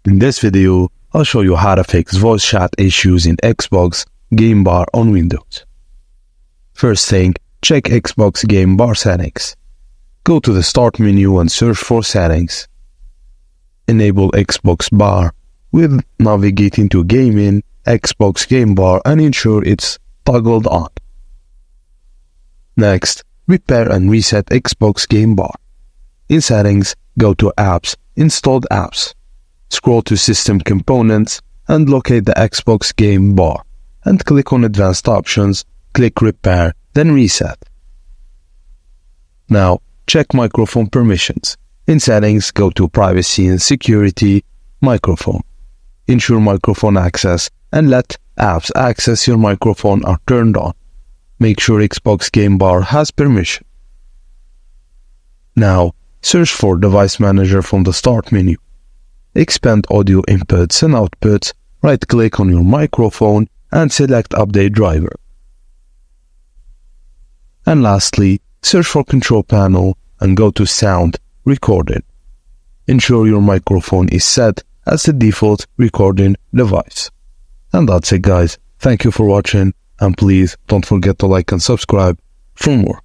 In this video, I'll show you how to fix voice chat issues in Xbox Game Bar on Windows. First thing, check Xbox Game Bar settings. Go to the Start menu and search for Settings. Enable Xbox Bar with navigating to Gaming, Xbox Game Bar and ensure it's toggled on. Next, repair and reset Xbox Game Bar. In Settings, go to Apps, Installed Apps. Scroll to System Components and locate the Xbox Game Bar and click on Advanced Options, click Repair, then Reset. Now, check microphone permissions. In Settings, go to Privacy and Security, Microphone. Ensure microphone access and let apps access your microphone are turned on. Make sure Xbox Game Bar has permission. Now, search for Device Manager from the Start menu. Expand audio inputs and outputs, right-click on your microphone and select Update Driver. And lastly, search for Control Panel and go to Sound, Recording. Ensure your microphone is set as the default recording device. And that's it, guys. Thank you for watching, and please don't forget to like and subscribe for more.